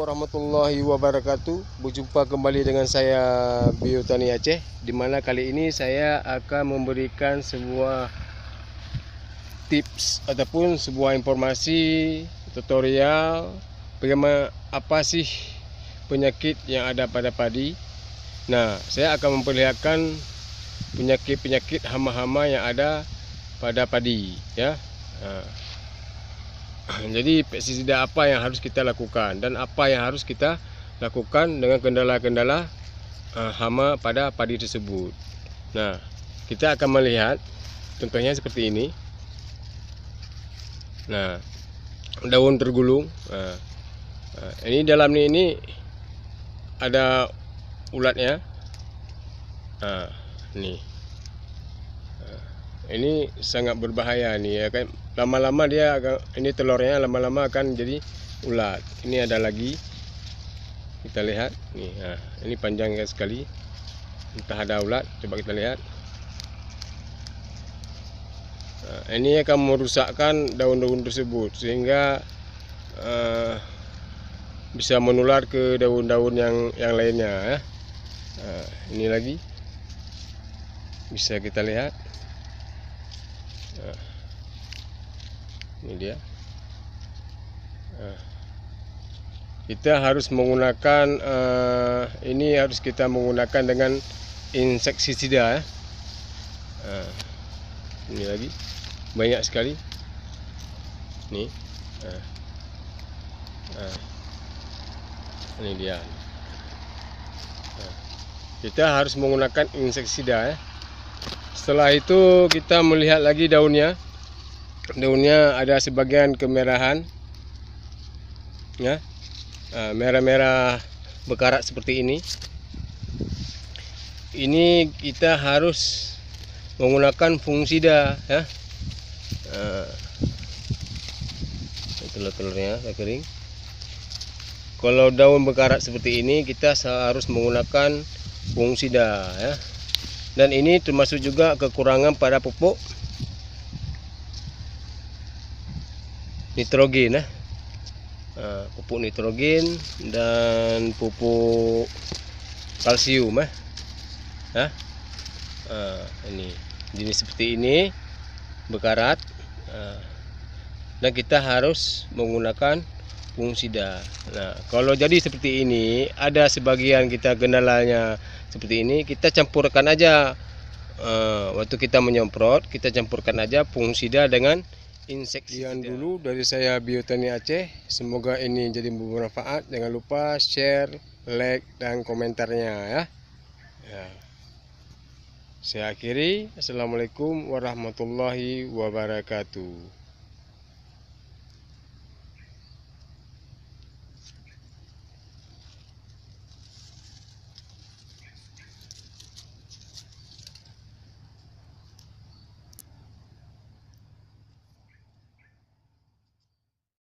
warahmatullahi wabarakatuh. Berjumpa kembali dengan saya Biotani Aceh, di mana kali ini saya akan memberikan sebuah tips ataupun sebuah informasi tutorial bagaimana apa sih penyakit yang ada pada padi. Nah, saya akan memperlihatkan penyakit-penyakit hama-hama yang ada pada padi, ya. Jadi pestisida apa yang harus kita lakukan dan apa yang harus kita lakukan dengan kendala-kendala hama pada padi tersebut. Nah, kita akan melihat contohnya seperti ini. Nah, daun tergulung. Ini dalam ini ada ulatnya. Ini sangat berbahaya nih, ya kan. Lama-lama dia akan, ini telurnya lama-lama akan jadi ulat. Ini ada lagi, kita lihat nih. Ini panjang sekali, entah ada ulat. Coba kita lihat. Ini akan merusakkan daun-daun tersebut sehingga bisa menular ke daun-daun yang lainnya, ya. Ini lagi bisa kita lihat. Ini dia. Kita harus menggunakan ini harus kita menggunakan dengan insektisida, ya. Ini lagi banyak sekali. Nih. Ini dia. Kita harus menggunakan insektisida, ya. Setelah itu kita melihat lagi daunnya. Daunnya ada sebagian kemerahan, ya, merah-merah berkarat seperti ini. Ini kita harus menggunakan fungsida, ya. Telur-telurnya sudah kering. Kalau daun berkarat seperti ini, kita harus menggunakan fungsida, ya. Dan ini termasuk juga kekurangan pada pupuk nitrogen, pupuk nitrogen dan pupuk kalsium, ini jenis seperti ini berkarat, dan kita harus menggunakan fungsida. Nah, kalau jadi seperti ini, ada sebagian kita kendalanya seperti ini, kita campurkan aja waktu kita menyemprot, kita campurkan aja fungsida dengan insektisida. Sekian dulu dari saya Biotani Aceh. Semoga ini jadi bermanfaat. Jangan lupa share, like, dan komentarnya, ya. Saya akhiri. Assalamualaikum warahmatullahi wabarakatuh.